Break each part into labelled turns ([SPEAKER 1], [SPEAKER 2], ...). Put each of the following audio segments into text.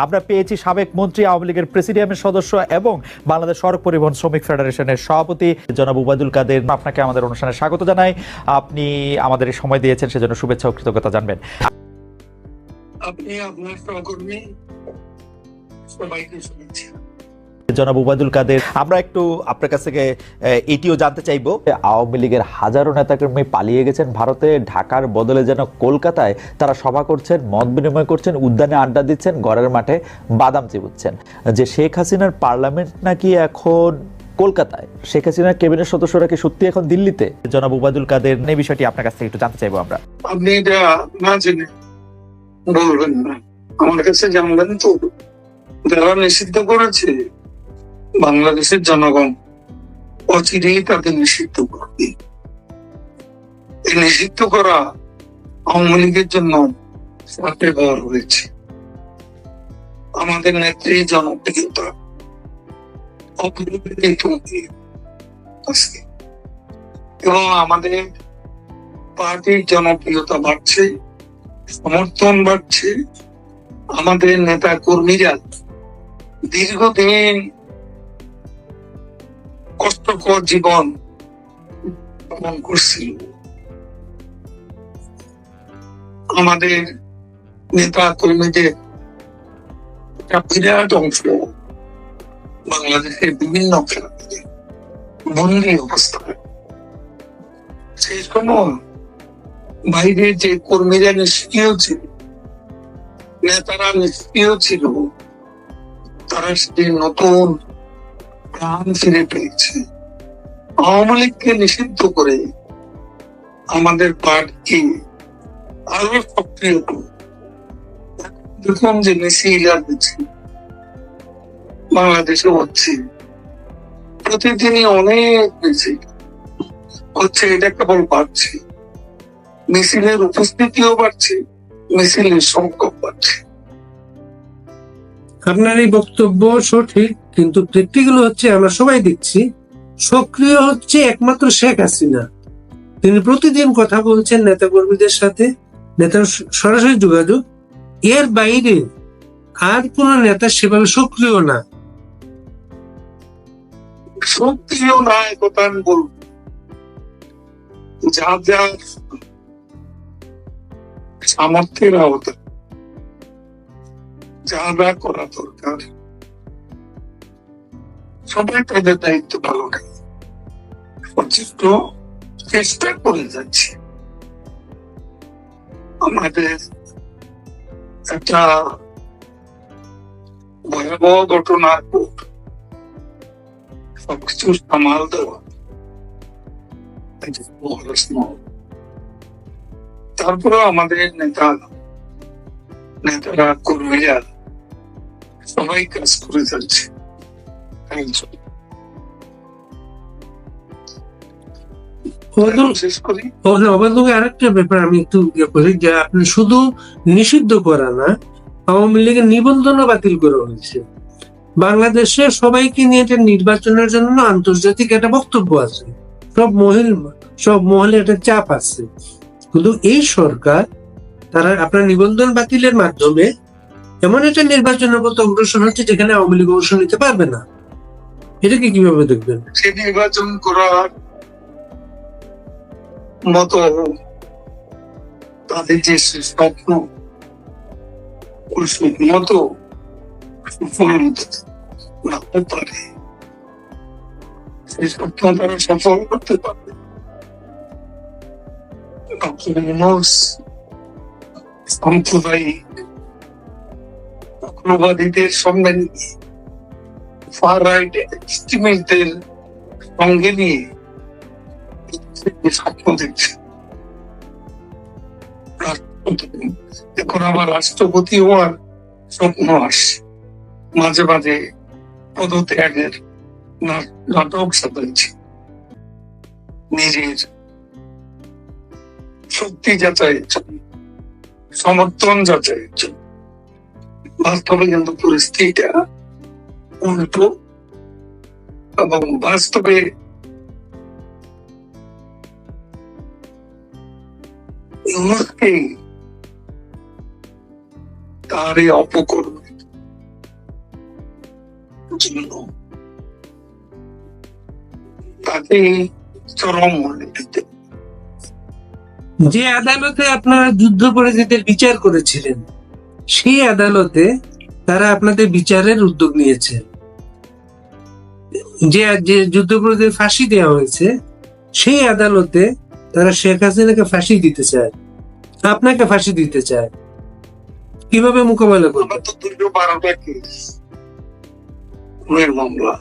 [SPEAKER 1] আমরা পেয়েছি সাবেক মন্ত্রী, আওয়ামী লীগের প্রেসিডিয়ামের সদস্য এবং বাংলাদেশ সড়ক পরিবহন শ্রমিক ফেডারেশনের সভাপতি জনাব ওবায়দুল কাদের। আপনাকে আমাদের অনুষ্ঠানে স্বাগত জানাই। আপনি আমাদের এই সময় দিয়েছেন, সেজন্য শুভেচ্ছা ও কৃতজ্ঞতা জানবেন।
[SPEAKER 2] আপনি আপনার সহকর্মী সবাইকে শুনেছি।
[SPEAKER 1] জনাব ওবায়দুল কাদের, আমরা একটু আপনার কাছ থেকে এটিও জানতে চাইবো, আওয়ামী লীগের হাজারো নেতাকর্মী পালিয়ে গেছেন ভারতে, ঢাকার বদলে যেন কলকাতায় তারা সভা করছেন, মত বিনিময় করছেন, উদ্যানে আড্ডা দিচ্ছেন, ঘরের মাঠে বাদাম চিবুচ্ছেন। যে শেখ হাসিনার পার্লামেন্ট নাকি এখন কলকাতায়, শেখ হাসিনার ক্যাবিনেট সদস্যরা কি সত্যি এখন দিল্লিতে? জনাব ওবায়দুল কাদের, এই বিষয়টি আপনার কাছ থেকে একটু জানতে চাইবো আমরা।
[SPEAKER 2] আপনি এটা না জেনে বলবেন না, আমার কাছে জানবেন তো। যারা নিষিদ্ধ করেছে বাংলাদেশের জনগণ অচিরেই তাদের নিষিদ্ধ করবে। এই নিষিদ্ধ করা আওয়ামী লীগের জন্য ব্যবহার হয়েছে। আমাদের নেত্রী জনপ্রিয়তা এবং আমাদের পার্টির জনপ্রিয়তা বাড়ছে, সমর্থন বাড়ছে। আমাদের নেতা কর্মীরা দীর্ঘদিন কষ্টকর জীবন পালন করছিল। আমাদের নেতা কর্মীদের একটা বিরাট অংশ বাংলাদেশের বিভিন্ন খেলাতে বন্দী অবস্থায়। সেই সময় বাইরে যে কর্মীরা নিষ্ক্রিয় ছিল, নেতারা নিষ্ক্রিয় ছিল, তারা সেই নতুন প্রাণ ফিরে পেয়েছে। আওয়ামী লীগকে নিষিদ্ধ করে আমাদের পার্টি আরো সক্রিয় দেখুন যে মিছিল দিচ্ছে বাংলাদেশে হচ্ছে, প্রতিদিনই অনেক মিছিল হচ্ছে। এটা কেবল বাড়ছে, মিছিলের উপস্থিতিও বাড়ছে, মিছিলের সংখ্যা বাড়ছে।
[SPEAKER 3] আপনার এই বক্তব্য সঠিক, কিন্তু প্র্যাকটিক্যাল হচ্ছে আমরা সবাই দেখছি সক্রিয় হচ্ছে একমাত্র শেখ হাসিনা। তিনি প্রতিদিন কথা বলছেন নেতা কর্মীদের সাথে, নেতার সরাসরি যোগাযোগ। এর বাইরে আর কোন নেতা সেভাবে সক্রিয় না।
[SPEAKER 2] সক্রিয় না কথা আমি বলবো, যা যা সামর্থ্যের আওতায় যা যা করা দরকার সবাই তাদের দায়িত্ব পালন সচেষ্ট চেষ্টা করে যাচ্ছে। আমাদের একটা ভয়াবহ ঘটনার পর সবকিছু সামাল দেওয়া, তারপরে আমাদের নেতারা কর্মীরা সবাই কাজ করে যাচ্ছে। শেষ করি
[SPEAKER 3] আরেকটা ব্যাপার আমি একটু করি, যে আপনি শুধু নিষিদ্ধ করা না, আওয়ামী লীগের নিবন্ধনও বাতিল করা হয়েছে। বাংলাদেশে সবাইকে নিয়ে একটা নির্বাচনের জন্য আন্তর্জাতিক একটা বক্তব্য আছে, সব মহলে একটা চাপ আছে। কিন্তু এই সরকার তারা আপনার নিবন্ধন বাতিলের মাধ্যমে এমন একটা নির্বাচনের পথে অগ্রসর হচ্ছে যেখানে আওয়ামী লীগ অংশ নিতে পারবে না। এটাকে কিভাবে দেখবেন?
[SPEAKER 2] সে নির্বাচন করার মতো তাদের যে স্বপ্ন, ওই স্বপ্ন তো না হতে পারে, সেই স্বপ্ন তারা সফল করতে পারবে। সাম্প্রদায়িক উগ্রবাদীদের সঙ্গে ফার রাইট এক্সট্রিমিস্টদের সঙ্গে নিয়ে স্বপ্ন দেখছে। এখন আবার রাষ্ট্রপতি হওয়ার স্বপ্ন আসছে, মাঝে মাঝে পদত্যাগের নাটক সাজাচ্ছে নিজের শক্তি যাচাইয়ের জন্য, সমর্থন যাচাইয়ের জন্য। বাস্তবে কিন্তু পরিস্থিতিটা উল্টো, এবং বাস্তবে তার এই অপকর্মে জন্য তাকে চরম মূল্য দিতে
[SPEAKER 3] যে আদালতে আপনারা যুদ্ধাপরাধীদের বিচার করেছিলেন, সেই আদালতে তারা আপনাদের বিচারের উদ্যোগ নিয়েছে। যে যে যুদ্ধাপরাধীদের ফাঁসি দেওয়া হয়েছে, সেই আদালতে তারা শেখ হাসিনাকে ফাঁসি দিতে চায়, আপনাকে ফাঁসি দিতে চায়। কিভাবে মোকাবেলা করবে?
[SPEAKER 2] আমার তো 212টা কেস, খুনের মামলা,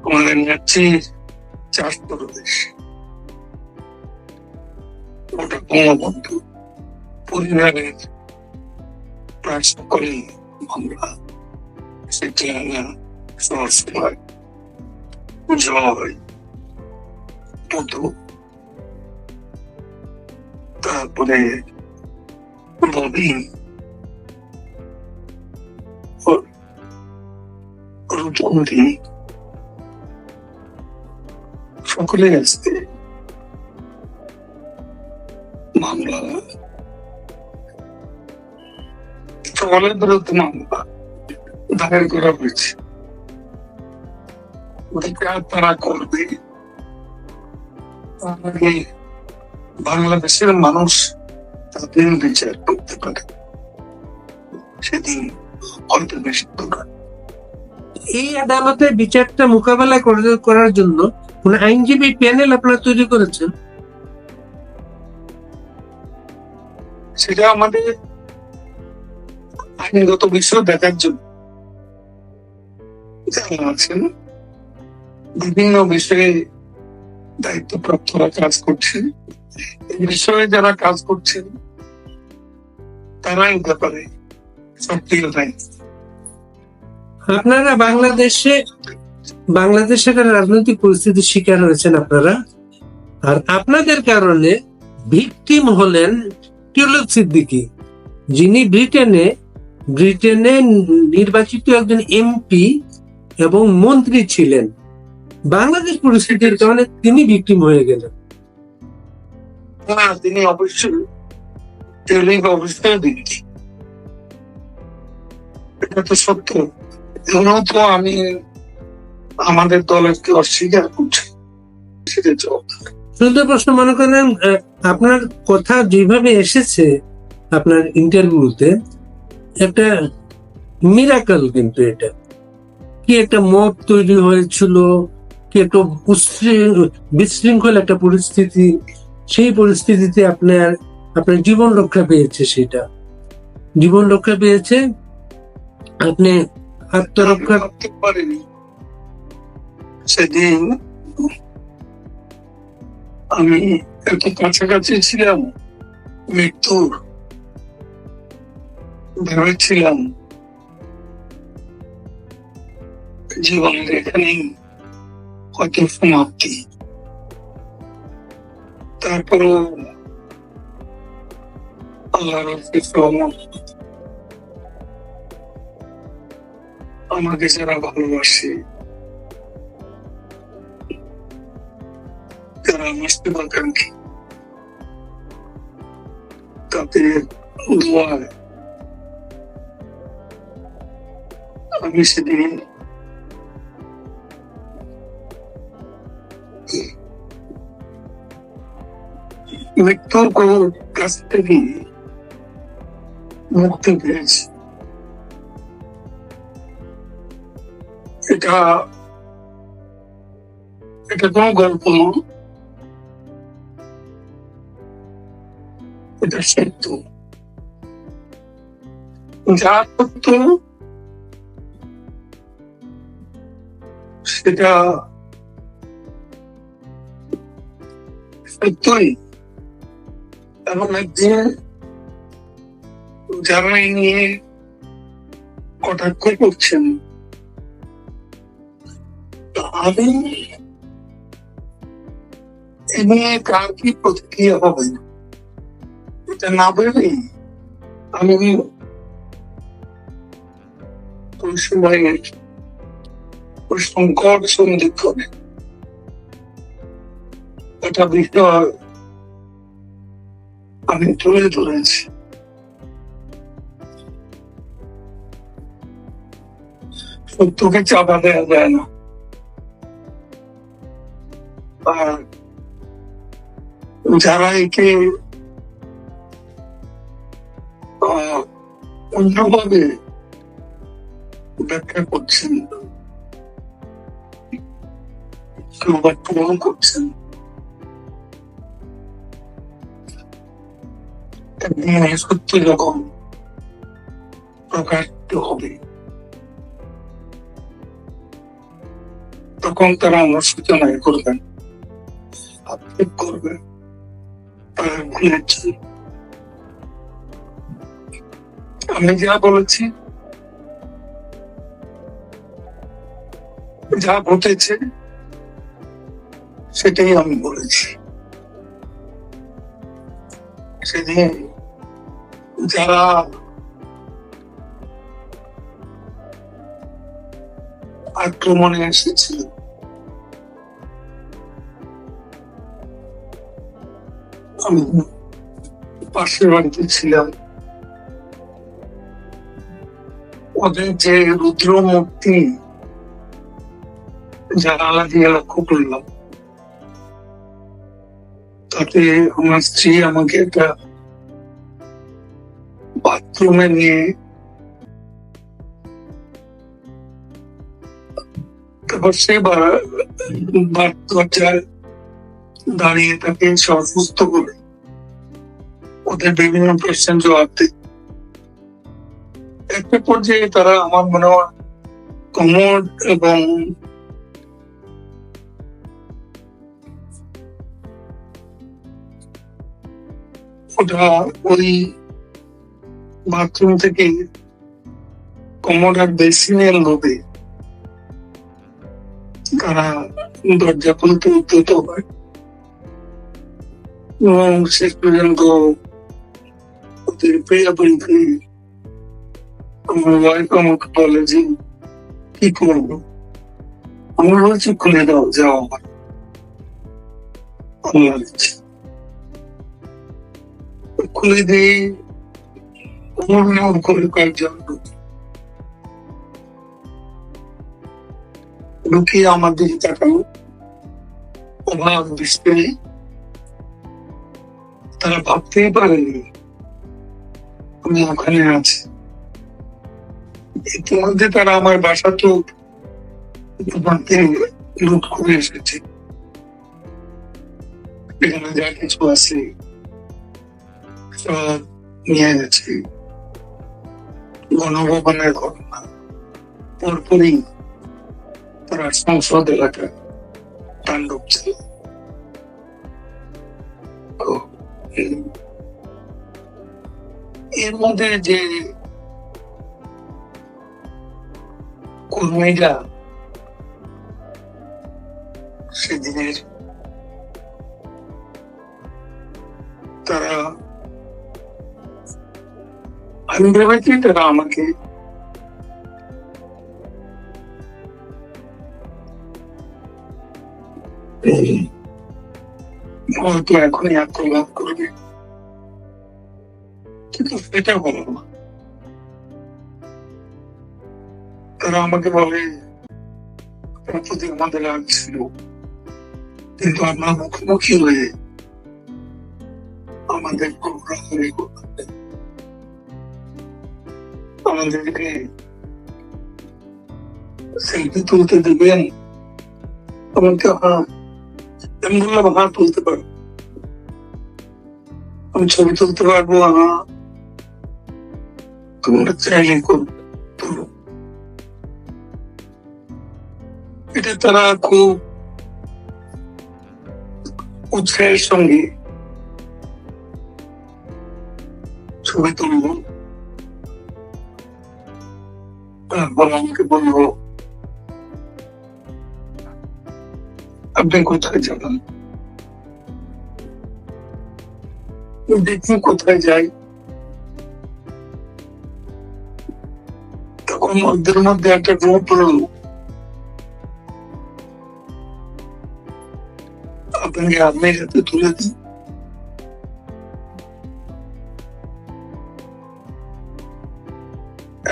[SPEAKER 2] আমাদের যাচ্ছে 400 বেশি, ওটা ক্রমবদ্ধ পরিবারের প্রায় সকলেই মামলা, সেটা সংস্কার, জয়, পদু, তারপরে ববিন, রূপকুমারী, সকলে আসতে মামলা, সকলের বিরুদ্ধে মামলা দায়ের করা হয়েছে। অধিকার তারা করবে, তার আগে বাংলাদেশের মানুষ তাদের বিচার করতে পারে, সেদিন হয়তো বেশি দরকার।
[SPEAKER 3] এই আদালতে বিচারটা মোকাবেলা করার জন্য কোন আইনজীবী প্যানেল আপনারা তৈরি করেছেন?
[SPEAKER 2] সেটা আমাদের আইনগত বিষয় দেখার জন্য যারা আছেন, বিভিন্ন বিষয়ে দায়িত্বপ্রাপ্তরা কাজ করছেন। এই বিষয়ে যারা কাজ করছেন তারা এই ব্যাপারে সক্রিয় দায়িত্ব।
[SPEAKER 3] আপনারা বাংলাদেশের রাজনৈতিক পরিস্থিতির শিকার হয়েছেন আপনারা, আর আপনাদের কারণে ভিকটিম হলেন টিউলিপ সিদ্দিকী, যিনি ব্রিটেনে নির্বাচিত একজন এমপি এবং মন্ত্রী ছিলেন। বাংলাদেশ পরিস্থিতির কারণে তিনি ভিকটিম হয়ে গেলেন।
[SPEAKER 2] না, তিনি অবশ্যই টিউলিপ অবশ্যই দিচ্ছি, এটা তো সত্য। এগুলো তো আমি আমাদের দলের অস্বীকার করছি, সেটা
[SPEAKER 3] শুধু প্রশ্ন, মনে করেন আপনার কথা যেভাবে এসেছে আপনার ইন্টারভিউতে, একটা মিরাকল, কিন্তু এটা কি একটা মব তৈরি হয়েছিল, কি একটা বিশৃঙ্খল একটা পরিস্থিতি, সেই পরিস্থিতিতে আপনার জীবন রক্ষা পেয়েছে, সেটা জীবন রক্ষা পেয়েছে, আপনি আত্মরক্ষা
[SPEAKER 2] করতে পারিনি। সেদিন আমি এত কাছাকাছি ছিলাম মৃত্যুর, ভেবেছিলাম জীবনের এখানেই হয়তো সমাপ্তি। তারপরও আল্লাহর রহমত, আমাকে যারা ভালোবাসে, যারা আমার শুভাকাঙ্ক্ষী, তাদের দোয়ায় আমি সেদিন মৃত্যুর কাছ থেকে মুক্তি পেয়েছি। এটা কোনো গল্প নয়, এটা সত্য। যা সত্য সেটা সত্যই। এবং একদিন যারা এই নিয়ে কটাক্ষ করছেন, আমি এ নিয়ে কার কি প্রতিক্রিয়া হবে এটা না ভেবেই আমি ওই সময় ওই সংকট সন্ধিক্ষণে একটা বিষয় আমি তুলে ধরেছি। সত্যকে চাপা দেওয়া যায় না। আর যারা একে অন্যভাবে ব্যাখ্যা করছেন, কেউ বা পূরণ করছেন, একদিন এই সত্য যখন প্রকাশিত হবে তখন তারা অনুশোচনায় করবেন, আক্ষেপ করবেন, তারা ভুলেছে। আমি যা বলেছি, যা ঘটেছে সেটাই আমি বলেছি। সেদিন যারা আক্রমণে এসেছিল, আমি পাশের বাড়িতে ছিলাম, ওদের যে রুদ্র মূর্তি জানালা দিয়ে লক্ষ্য করলাম, তাতে আমার স্ত্রী আমাকে একটা বাথরুমে নিয়ে, তারপর সে দরজায় দাঁড়িয়ে তাকে সুস্থ করে ওদের বিভিন্ন প্রশ্নের জবাব দিই। একটা পর্যায়ে তারা আমার মনে হয় কমোড এবং ওটা ওই বাথরুম থেকে কমোড আর বেসিনের লোভে তারা দরজা খুলতে উদ্যত হয় এবং শেষ পর্যন্ত ওদের প্রিয়াপরিকে আমার ওয়াইফ আমাকে বলে যে কি করবো, আমার বলছি খুলে দাও, যাও, আল্লাহ দিচ্ছে। খুলে দিয়ে করে কয়েকজন লুকিয়ে আমার দিকে তাকালো, অভাব বৃষ্টি। তারা ভাবতেই পারেনি আমি ওখানে আছি। ইতিমধ্যে তারা আমার বাসা তো লুট করে এসেছে, এখানে যা কিছু আছে সব নিয়ে গেছে। গণভবনের ঘটনা পরপরই তারা সংসদ এলাকায় তাণ্ডব ছিল। এর মধ্যে যে কর্মীরা সেদিনের, তারা, আমি ভেবেছি তারা আমাকে হয়তো এখনই আক্রমণ করবে, কিন্তু সেটা হলো না। তারা আমাকে বলে প্রতি আমাদের রাগ ছিল, কিন্তু আমরা মুখোমুখি হয়ে আমাদের আমাদেরকে সেলফি তুলতে দেবেন। আমাকে আমি বললাম হ্যাঁ তুলতে পারবো, আমি ছবি তুলতে পারবো, হ্যাঁ তোমরা চাইলে তুলো। এটা তারা খুব উৎসাহের সঙ্গে ছবি তুলবো। তারপর আমাকে বলবো আপনি কোথায় যাবেন, দেখি কোথায় যাই। তখন মধ্যের মধ্যে একটা গ্রুপ হলো, আপনাকে আপনি হাতে তুলে দিন।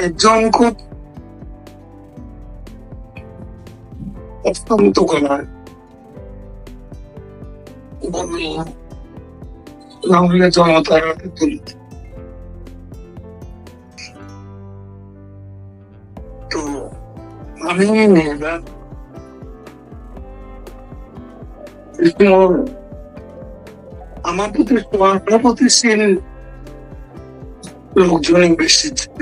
[SPEAKER 2] একজন খুব হস্তান্তর করায় নাহলে জনতার হাতে তুলে দিত। তো আমি আমার প্রতি সমানতার প্রতিশীল লোকজনই বেশি ছিল।